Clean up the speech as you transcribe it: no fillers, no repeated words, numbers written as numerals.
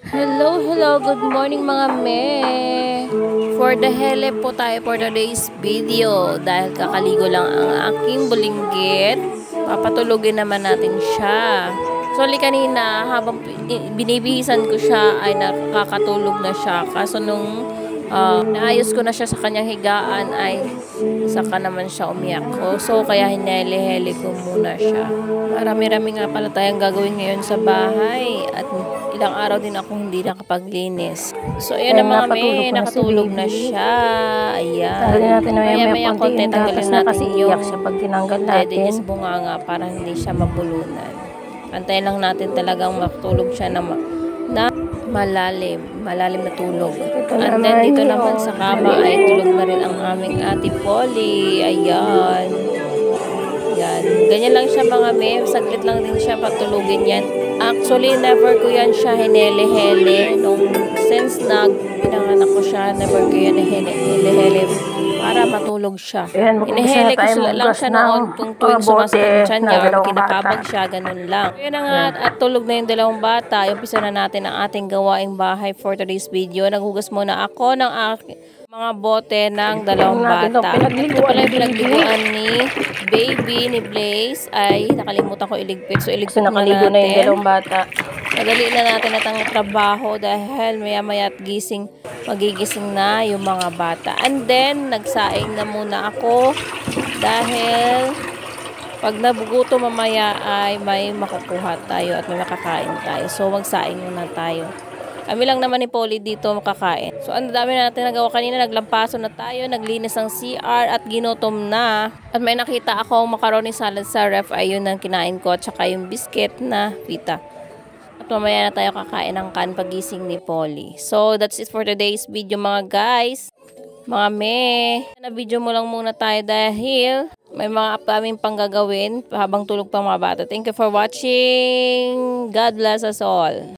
Hello, hello. Good morning mga me. For the hele po tayo for today's video. Dahil kakaligo lang ang aking bulinggit, papatulogin naman natin siya. Actually kanina habang binibihisan ko siya ay nakakatulog na siya. Kaso nung naayos ko na siya sa kanyang higaan ay saka naman siya umiyak ko. So kaya hinele-hele ko muna siya. Marami-rami nga pala tayong gagawin ngayon sa bahay at ilang araw din akong hindi nakapaglinis. So ayan na mga may, nakatulog na siya. Ayan. Tanggalin natin na Maya-maya konti, tanggalin natin kasi yung iyak siya pag tinanggal natin. sa bunganga para hindi siya mabulunan. Antayin lang natin talagang matulog siya na malalim na tulog. And then dito naman sa kama ay tulog na rin ang aming ate Polly. Ayan. Yan. Ganyan lang siya mga mem. Saglit lang din siya patulugin yan. Actually, never ko yan siya hinele-hele. Since pinanganak ko siya, never ko yan hinele-hele para matulog siya. Hinehele ko lang siya noon kung tuwing sumasakit siya niya or kinakabag siya, ganun lang. Yun na nga, at tulog na yung dalawang bata. Umpisa na natin ang ating gawaing bahay for today's video. Naghugas muna ako ng mga bote ng dalawang bata. Ito pala yung pinagliguan ni baby, ni Blaze. Ay, nakalimutan ko iligpit. So, iligpit na natin. Nakaligo na yung dalawang bata. Madali na natin at ang trabaho dahil maya-maya at magigising na yung mga bata. And then, nagsaing na muna ako dahil pag nabuguto mamaya ay may makukuha tayo at may makakain tayo. So, magsaing muna tayo. Kami lang naman ni Polly dito makakain. So, ang dami na natin nagawa kanina. Naglampaso na tayo, naglinis ng CR at ginutom na. At may nakita akong macaroni salad sa ref. Ayun ang kinain ko at saka yung biscuit na pita. At mamaya na tayo kakain ng pagising ni Polly. So, that's it for today's video mga guys. Mga me, na video mo lang muna tayo dahil may mga upcoming pang gagawin habang tulog pang mga bata. Thank you for watching. God bless us all.